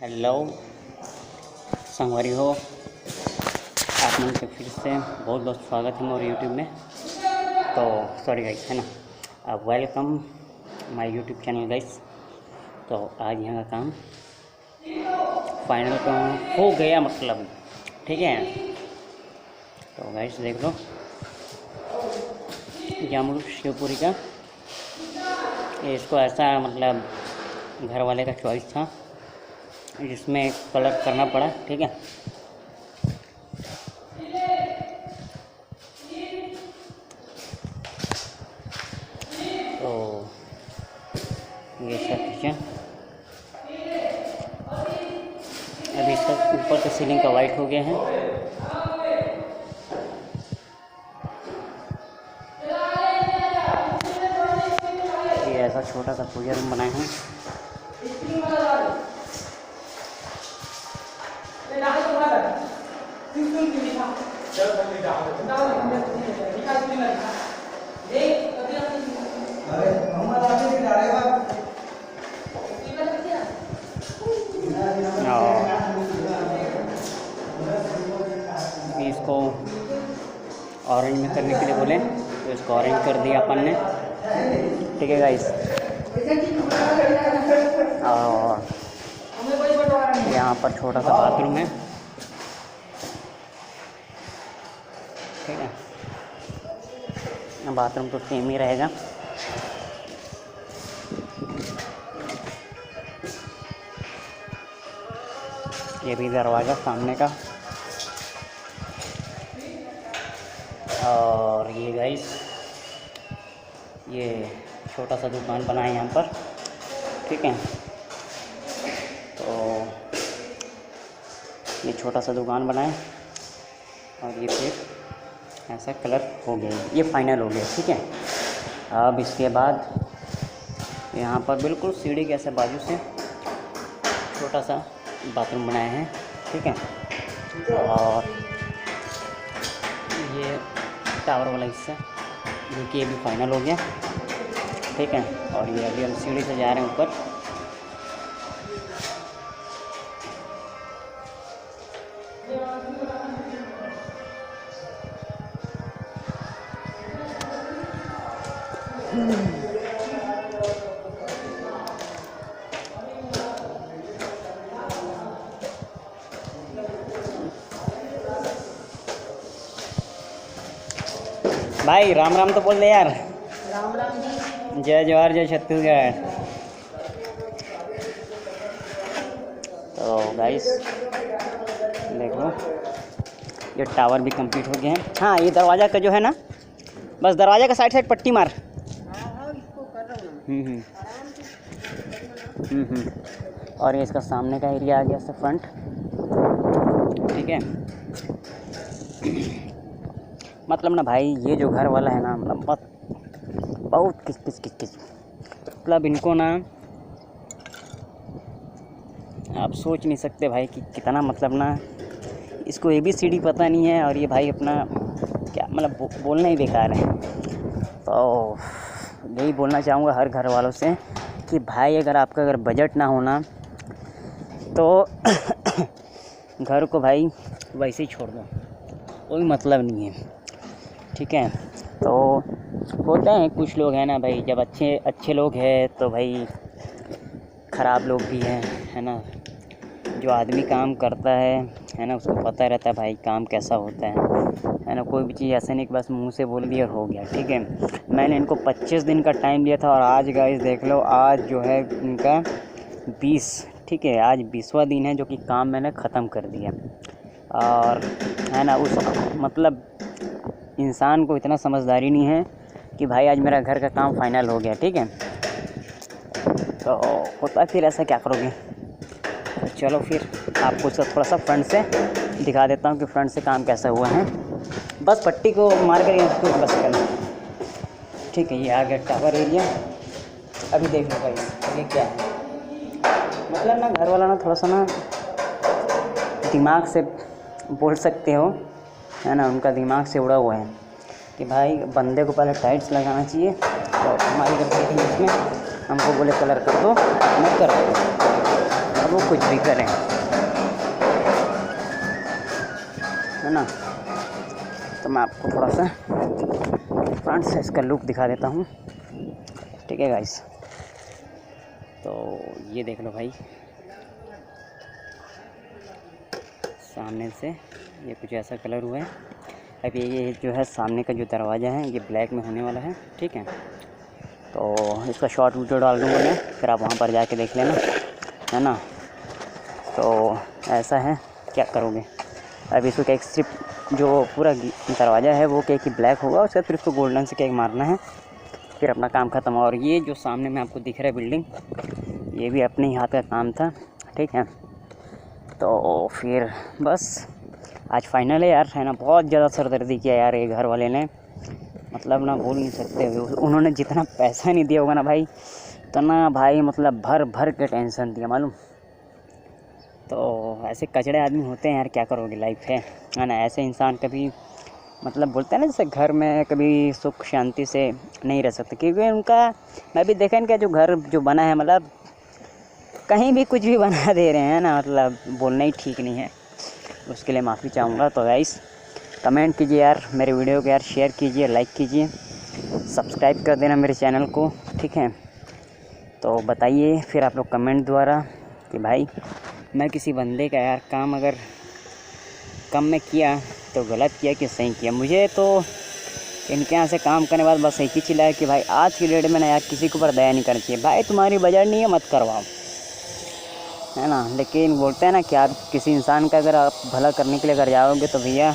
Hello संगवारी हो, आप मन के फिर से बहुत बहुत स्वागत है मोर यूट्यूब में। तो सॉरी गाइस, है ना, welcome my YouTube channel guys. तो आज यहाँ का काम फाइनल काम हो गया, मतलब ठीक है। तो गाइस देख लो, जामुन शिवपुरी का ये इसको ऐसा मतलब घर वाले का चॉइस था, जिसमें कलर करना पड़ा, ठीक है। तो ये सब किचन, अभी इसका ऊपर का सीलिंग का वाइट हो गया है। ये ऐसा छोटा सा पूजा रूम बनाए हैं। इसको ऑरेंज में करने के लिए बोले तो इसको ऑरेंज कर दिया अपन ने, ठीक है गाइस। और यहाँ पर छोटा सा बाथरूम है, ठीक है। बाथरूम तो सेम ही रहेगा। ये भी दरवाज़ा सामने का। और ये गाइस, ये छोटा सा दुकान बना है यहाँ पर, ठीक है। तो ये छोटा सा दुकान बना है और ये फिर ऐसा कलर हो गया, ये फाइनल हो गया, ठीक है। अब इसके बाद यहाँ पर बिल्कुल सीढ़ी के ऐसे बाजू से छोटा सा बाथरूम बनाए हैं, ठीक है। और ये टावर वाला हिस्सा जो कि ये भी फाइनल हो गया, ठीक है। और ये अभी हम सीढ़ी से जा रहे हैं ऊपर। भाई राम राम तो बोल दे यार। राम राम जी। जय जवाहर, जय छत्तीसगढ़। तो गाइस देख लो, ये टावर भी कंप्लीट हो गया है। हाँ, ये दरवाज़ा का जो है ना, बस दरवाज़ा का साइड साइड पट्टी मार। और ये इसका सामने का एरिया आ गया से फ्रंट, ठीक है। मतलब ना भाई, ये जो घर वाला है ना, मतलब बहुत किच मतलब इनको ना आप सोच नहीं सकते भाई कि कितना, मतलब ना इसको ABCD पता नहीं है। और ये भाई अपना क्या मतलब बोलना ही बेकार है। तो यही बोलना चाहूँगा हर घर वालों से कि भाई अगर आपका अगर बजट ना होना तो घर को भाई वैसे ही छोड़ दो, कोई मतलब नहीं है, ठीक है। तो होते हैं कुछ लोग हैं ना भाई, जब अच्छे लोग हैं तो भाई ख़राब लोग भी हैं, है ना। जो आदमी काम करता है ना, उसको पता रहता है भाई काम कैसा होता है ना। कोई भी चीज़ ऐसा नहीं कि बस मुंह से बोल दिया और हो गया, ठीक है। मैंने इनको 25 दिन का टाइम दिया था और आज गाइस देख लो, आज जो है इनका 20, ठीक है, आज 20वां दिन है जो कि काम मैंने ख़त्म कर दिया। और है ना, उस मतलब इंसान को इतना समझदारी नहीं है कि भाई आज मेरा घर का काम फाइनल हो गया, ठीक है। तो होता फिर ऐसा क्या करोगे। तो चलो फिर आपको थोड़ा सा फ्रंट से दिखा देता हूँ कि फ्रंट से काम कैसा हुआ है। बस पट्टी को मार कर इसको बस करना, ठीक है। ये आ गया टावर एरिया। अभी देख लो भाई, ये क्या है, मतलब ना घर वाला ना थोड़ा सा ना दिमाग से बोल सकते हो, है ना। उनका दिमाग से उड़ा हुआ है कि भाई बंदे को पहले टाइल्स लगाना चाहिए। और हमारी घर के इसमें हमको बोले कलर कर दो, मैं कर दूँ। अब वो कुछ भी करें, है ना। तो मैं आपको थोड़ा सा फ्रंट से इसका लुक दिखा देता हूँ, ठीक है गाइस। तो ये देख लो भाई, सामने से ये कुछ ऐसा कलर हुआ है। अब ये जो है सामने का जो दरवाज़ा है ये ब्लैक में होने वाला है, ठीक है। तो इसका शॉर्ट वीडियो डाल दूँगा मैं, फिर आप वहाँ पर जाके देख लेना, है ना। तो ऐसा है, क्या करोगे अब इसको, केक सिर्फ जो पूरा दरवाज़ा है वो केक ब्लैक होगा, उसके बाद फिर इसको गोल्डन से केक मारना है, फिर अपना काम ख़त्म। और ये जो सामने में आपको दिख रहा है बिल्डिंग, ये भी अपने ही हाथ का काम था, ठीक है। तो फिर बस आज फाइनल है यार, है ना। बहुत ज़्यादा सरदर्दी किया यार ये घर वाले ने, मतलब ना बोल नहीं सकते। उन्होंने जितना पैसा नहीं दिया होगा ना भाई, उतना भाई मतलब भर भर के टेंशन दिया, मालूम। तो ऐसे कचड़े आदमी होते हैं यार, क्या करोगे, लाइफ है ना। ऐसे इंसान कभी मतलब बोलते हैं ना, जैसे घर में कभी सुख शांति से नहीं रह सकते, क्योंकि उनका मैं भी देखा इनका जो घर जो बना है, मतलब कहीं भी कुछ भी बना दे रहे हैं ना, मतलब बोलना ही ठीक नहीं है, उसके लिए माफ़ी चाहूँगा। तो गाइस कमेंट कीजिए यार मेरे वीडियो को, यार शेयर कीजिए, लाइक कीजिए, सब्सक्राइब कर देना मेरे चैनल को, ठीक है। तो बताइए फिर आप लोग कमेंट द्वारा कि भाई मैं किसी बंदे का यार काम अगर कम में किया तो गलत किया कि सही किया। मुझे तो इनके यहाँ से काम करने के बाद बस एक ही चिल्ला है कि भाई आज की डेट में ना यार किसी के ऊपर दया नहीं करनी चाहिए। भाई तुम्हारी बजट नहीं है, मत करवाओ, है ना। लेकिन बोलते हैं ना कि आप किसी इंसान का अगर आप भला करने के लिए अगर जाओगे तो भैया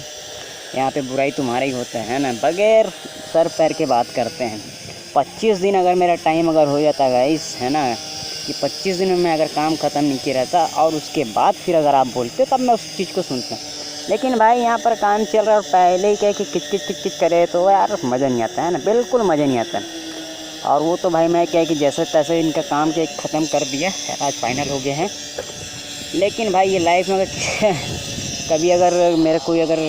यहाँ पे बुराई तुम्हारा ही होता है ना। बगैर सर पैर के बात करते हैं। 25 दिन अगर मेरा टाइम अगर हो जाता गाइस, है ना, कि 25 दिन में मैं अगर काम ख़त्म नहीं किया रहता और उसके बाद फिर अगर आप बोलते तब मैं उस चीज़ को सुनता। लेकिन भाई यहाँ पर काम चल रहा है और पहले ही कह कि किच किच किच किच करे तो यार मज़ा नहीं आता है ना, बिल्कुल मज़ा नहीं आता। और वो तो भाई मैं क्या है कि जैसे तैसे इनका काम के ख़त्म कर दिया, आज फाइनल हो गया है। लेकिन भाई ये लाइफ में अगर कभी अगर मेरे कोई अगर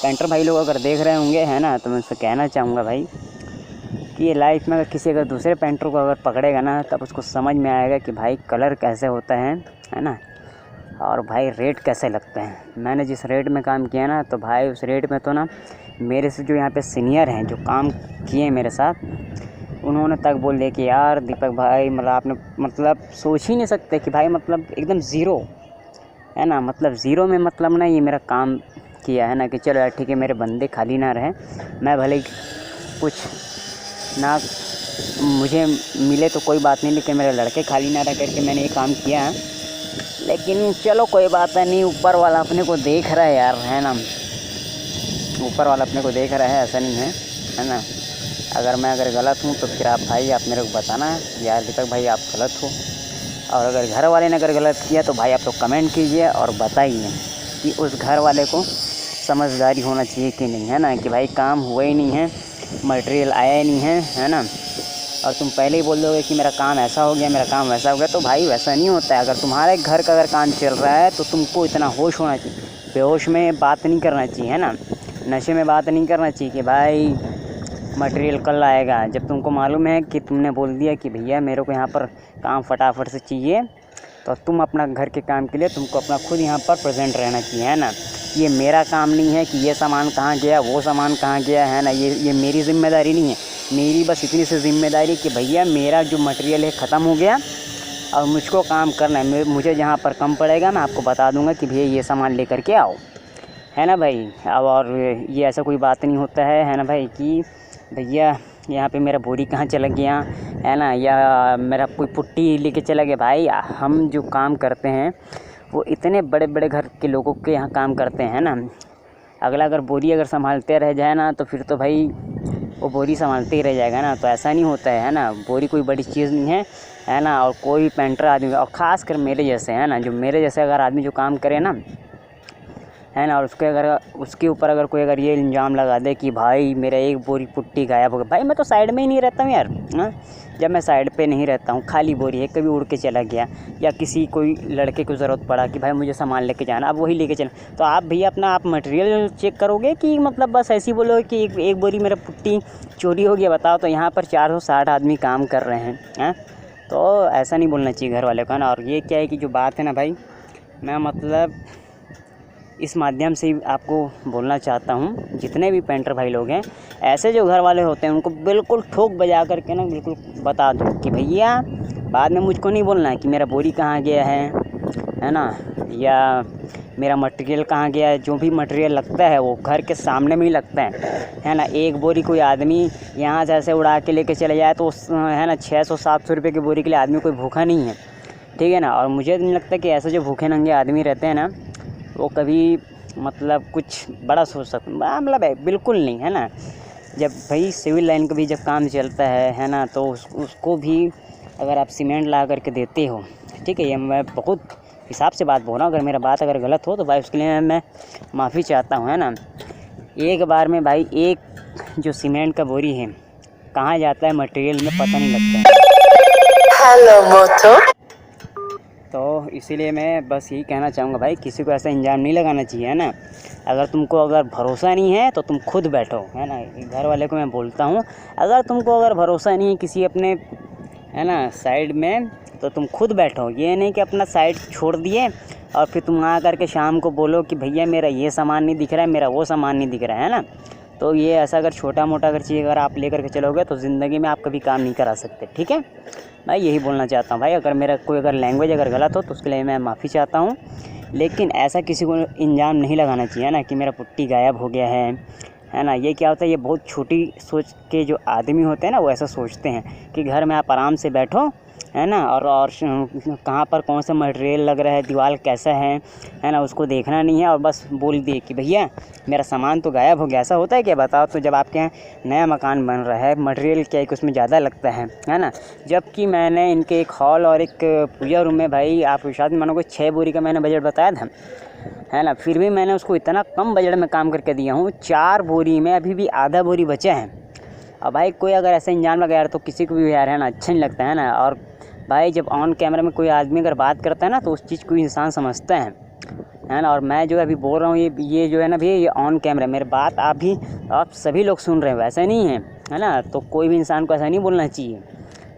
पेंटर भाई लोग अगर देख रहे होंगे, है ना, तो मैं उससे कहना चाहूँगा भाई कि ये लाइफ में अगर किसी अगर दूसरे पेंटर को अगर पकड़ेगा ना, तब उसको समझ में आएगा कि भाई कलर कैसे होता है ना, और भाई रेट कैसे लगते हैं। मैंने जिस रेट में काम किया ना, तो भाई उस रेट में तो ना मेरे से जो यहाँ पे सीनियर हैं जो काम किए मेरे साथ, उन्होंने तक बोल दिया कि यार दीपक भाई मतलब आपने मतलब सोच ही नहीं सकते कि भाई मतलब एकदम ज़ीरो, है ना, मतलब ज़ीरो में मतलब ना ये मेरा काम किया, है ना। कि चलो यार ठीक है, मेरे बंदे खाली ना रहे, मैं भले कुछ ना मुझे मिले तो कोई बात नहीं, लेकिन मेरे लड़के खाली ना रह करके मैंने ये काम किया। लेकिन चलो कोई बात नहीं, ऊपर वाला अपने को देख रहा है यार, है ना, ऊपर वाला अपने को देख रहा है, ऐसा नहीं है ना। अगर मैं अगर गलत हूँ तो फिर आप भाई आप मेरे को बताना यार दीपक भाई आप गलत हो, और अगर घर वाले ने अगर गलत किया तो भाई आप लोग कमेंट कीजिए और बताइए कि उस घर वाले को समझदारी होना चाहिए कि नहीं, है ना। कि भाई काम हुआ ही नहीं है, मटेरियल आया ही नहीं है ना, और तुम पहले ही बोल दोगे कि मेरा काम ऐसा हो गया, मेरा काम वैसा हो गया। तो भाई वैसा नहीं होता है। अगर तुम्हारे घर का अगर काम चल रहा है तो तुमको इतना होश होना चाहिए, बेहोश में बात नहीं करना चाहिए, है ना, नशे में बात नहीं करना चाहिए कि भाई मटेरियल कल आएगा। जब तुमको मालूम है कि तुमने बोल दिया कि भैया मेरे को यहाँ पर काम फटाफट से चाहिए, तो तुम अपना घर के काम के लिए तुमको अपना खुद यहाँ पर प्रेजेंट रहना चाहिए, है ना। ये मेरा काम नहीं है कि ये सामान कहाँ गया, वो सामान कहाँ गया, है ना। ये मेरी ज़िम्मेदारी नहीं है। मेरी बस इतनी सी ज़िम्मेदारी कि भैया मेरा जो मटेरियल है ख़त्म हो गया और मुझको काम करना है। मुझे जहाँ पर कम पड़ेगा मैं आपको बता दूँगा कि भैया ये सामान लेकर के आओ, है ना भाई। अब और ये ऐसा कोई बात नहीं होता है ना भाई, कि भैया यहाँ पे मेरा बोरी कहाँ चला गया, है ना, या मेरा कोई पुट्टी लेके चला गया। भाई हम जो काम करते हैं वो इतने बड़े बड़े घर के लोगों के यहाँ काम करते हैं ना। अगला अगर बोरी अगर संभालते रह जाए ना तो फिर तो भाई वो बोरी संभालते ही रह जाएगा ना। तो ऐसा नहीं होता है ना, बोरी कोई बड़ी चीज़ नहीं है ना। और कोई पेंटर आदमी, और ख़ास कर मेरे जैसे, है ना, जो मेरे जैसे अगर आदमी जो काम करे ना, है ना, और उसके ऊपर अगर कोई अगर ये इल्ज़ाम लगा दे कि भाई मेरा एक बोरी पुट्टी गायब हो गया, भाई मैं तो साइड में ही नहीं रहता हूँ यार, हाँ। जब मैं साइड पे नहीं रहता हूँ, खाली बोरी है, कभी उड़ के चला गया, या किसी कोई लड़के को ज़रूरत पड़ा कि भाई मुझे सामान लेके जाना, अब वही लेके चला, तो आप भैया अपना आप मटेरियल चेक करोगे कि मतलब बस ऐसे ही बोलोगे कि एक बोरी मेरा पुट्टी चोरी हो गया। बताओ, तो यहाँ पर 460 आदमी काम कर रहे हैं, तो ऐसा नहीं बोलना चाहिए घर वाले को, है ना। और ये क्या है कि जो बात है ना भाई, मैं मतलब इस माध्यम से ही आपको बोलना चाहता हूँ, जितने भी पेंटर भाई लोग हैं, ऐसे जो घर वाले होते हैं उनको बिल्कुल ठोक बजा करके ना बिल्कुल बता दो कि भैया बाद में मुझको नहीं बोलना है कि मेरा बोरी कहाँ गया है ना, या मेरा मटेरियल कहाँ गया है। जो भी मटेरियल लगता है वो घर के सामने में ही लगता है ना। एक बोरी कोई आदमी यहाँ से ऐसे उड़ा के लेके चले जाए तो है ना 600-700 रुपये की बोरी के लिए आदमी कोई भूखा नहीं है, ठीक है ना। और मुझे नहीं लगता कि ऐसे जो भूखे नंगे आदमी रहते हैं ना वो कभी मतलब कुछ बड़ा सोच सकते, मतलब है बिल्कुल नहीं, है ना। जब भाई सिविल लाइन का भी जब काम चलता है ना, तो उसको भी अगर आप सीमेंट ला करके देते हो, ठीक है, ये मैं बहुत हिसाब से बात बोल रहा हूँ। अगर मेरा बात अगर गलत हो तो भाई उसके लिए मैं माफ़ी चाहता हूँ, है ना। एक बार में भाई एक जो सीमेंट का बोरी है कहाँ जाता है मटेरियल में पता नहीं लगता है। हेलो मोटो। तो इसीलिए मैं बस यही कहना चाहूँगा भाई, किसी को ऐसा इंजाम नहीं लगाना चाहिए, है ना। अगर तुमको अगर भरोसा नहीं है तो तुम खुद बैठो, है ना। घर वाले को मैं बोलता हूँ, अगर तुमको अगर भरोसा नहीं है किसी अपने, है ना, साइड में, तो तुम खुद बैठो। ये नहीं कि अपना साइड छोड़ दिए और फिर तुम आ करके शाम को बोलो कि भैया मेरा ये सामान नहीं दिख रहा है, मेरा वो सामान नहीं दिख रहा है ना। तो ये ऐसा अगर छोटा मोटा अगर चीज़ अगर आप लेकर के चलोगे तो ज़िंदगी में आप कभी काम नहीं करा सकते, ठीक है भाई। यही बोलना चाहता हूँ भाई। अगर मेरा कोई अगर लैंग्वेज अगर गलत हो तो उसके लिए मैं माफ़ी चाहता हूँ, लेकिन ऐसा किसी को इंजाम नहीं लगाना चाहिए ना कि मेरा पुट्टी गायब हो गया है ना। ये क्या होता है, ये बहुत छोटी सोच के जो आदमी होते हैं ना वो ऐसा सोचते हैं कि घर में आप आराम से बैठो, है ना, और कहाँ पर कौन सा मटेरियल लग रहा है, दीवार कैसा है ना, उसको देखना नहीं है और बस बोल दिए कि भैया मेरा सामान तो गायब हो गया। ऐसा होता है क्या, बताओ। तो जब आपके यहाँ नया मकान बन रहा है, मटेरियल क्या है कि उसमें ज़्यादा लगता है ना। जबकि मैंने इनके एक हॉल और एक पूजा रूम में भाई आप विश्वास मानोगे 6 बोरी का मैंने बजट बताया था, है ना। फिर भी मैंने उसको इतना कम बजट में काम करके दिया हूँ। 4 बोरी में अभी भी आधा बोरी बचा है। अब भाई कोई अगर ऐसा इंजाम लगा यार तो किसी को भी यार, है ना, अच्छा नहीं लगता, है ना। और भाई जब ऑन कैमरा में कोई आदमी अगर बात करता है ना तो उस चीज़ को इंसान समझता है ना। और मैं जो अभी बोल रहा हूँ ये जो है ना भैया, ये ऑन कैमरा मेरी बात आप सभी लोग सुन रहे हो, ऐसा नहीं है ना। तो कोई भी इंसान को ऐसा नहीं बोलना चाहिए,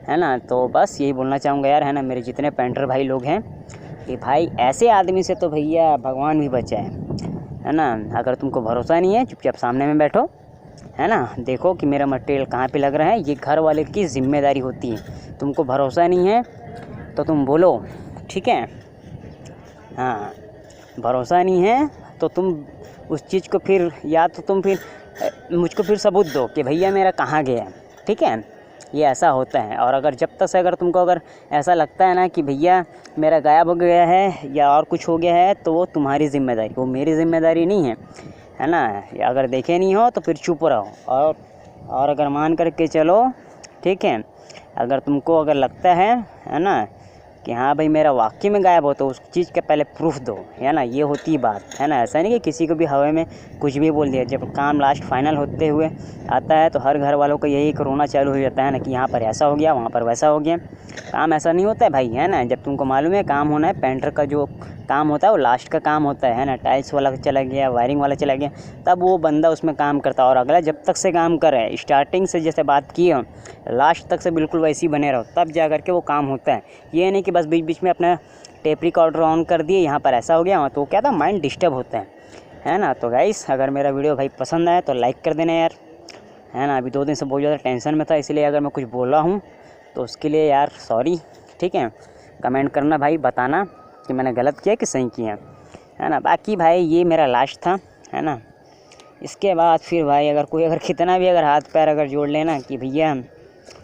है ना। तो बस यही बोलना चाहूँगा यार, है ना, मेरे जितने पेंटर भाई लोग हैं कि भाई ऐसे आदमी से तो भैया भगवान भी बचाए, है ना। अगर तुमको भरोसा नहीं है चुपचाप सामने में बैठो, है ना, देखो कि मेरा मटेरियल कहाँ पे लग रहा है। ये घर वाले की ज़िम्मेदारी होती है। तुमको भरोसा नहीं है तो तुम बोलो, ठीक है, हाँ। भरोसा नहीं है तो तुम उस चीज़ को फिर या तो तुम फिर मुझको फिर सबूत दो कि भैया मेरा कहाँ गया, ठीक है। ये ऐसा होता है। और अगर जब तक से अगर तुमको अगर ऐसा लगता है ना कि भैया मेरा गायब हो गया है या और कुछ हो गया है तो वो तुम्हारी ज़िम्मेदारी, वो मेरी ज़िम्मेदारी नहीं है ना। अगर देखे नहीं हो तो फिर चुप रहो और अगर मान करके चलो, ठीक है। अगर तुमको अगर लगता है ना कि हाँ भाई मेरा वाकई में गायब हो तो उस चीज़ के पहले प्रूफ दो, है ना। ये होती बात, है ना। ऐसा नहीं कि किसी को भी हवा में कुछ भी बोल दिया। जब काम लास्ट फाइनल होते हुए आता है तो हर घर वालों को यही रोना चालू हो जाता है ना कि यहाँ पर ऐसा हो गया, वहाँ पर वैसा हो गया। काम ऐसा नहीं होता है भाई, है ना। जब तुमको मालूम है काम होना है, पेंटर का जो काम होता है वो लास्ट का काम होता है ना। टाइल्स वाला चला गया, वायरिंग वाला चला गया, तब वो बंदा उसमें काम करता है। और अगला जब तक से काम कर रहा है, स्टार्टिंग से जैसे बात की हो लास्ट तक से बिल्कुल वैसे ही बने रहो, तब जा कर के वो काम होता है। ये नहीं कि बस बीच बीच में अपना टेप रिकॉर्डर ऑन कर दिए, यहाँ पर ऐसा हो गया, तो क्या था, माइंड डिस्टर्ब होता है ना। तो गाइस अगर मेरा वीडियो भाई पसंद आया तो लाइक कर देना यार, है ना। अभी 2 दिन से बहुत ज़्यादा टेंशन में था, इसलिए अगर मैं कुछ बोला हूँ तो उसके लिए यार सॉरी, ठीक है। कमेंट करना भाई, बताना कि मैंने गलत किया कि सही किया, है ना। बाकी भाई ये मेरा लास्ट था, है ना। इसके बाद फिर भाई अगर कोई अगर कितना भी अगर हाथ पैर अगर जोड़ लेना कि भैया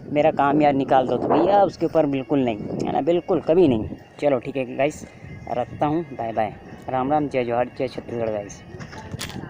मेरा काम यार निकाल दो, तो भैया उसके ऊपर बिल्कुल नहीं, है ना, बिल्कुल कभी नहीं। चलो ठीक है गाइस, रखता हूँ, बाय बाय, राम राम, जय जोहार, जय छत्तीसगढ़ गाइस।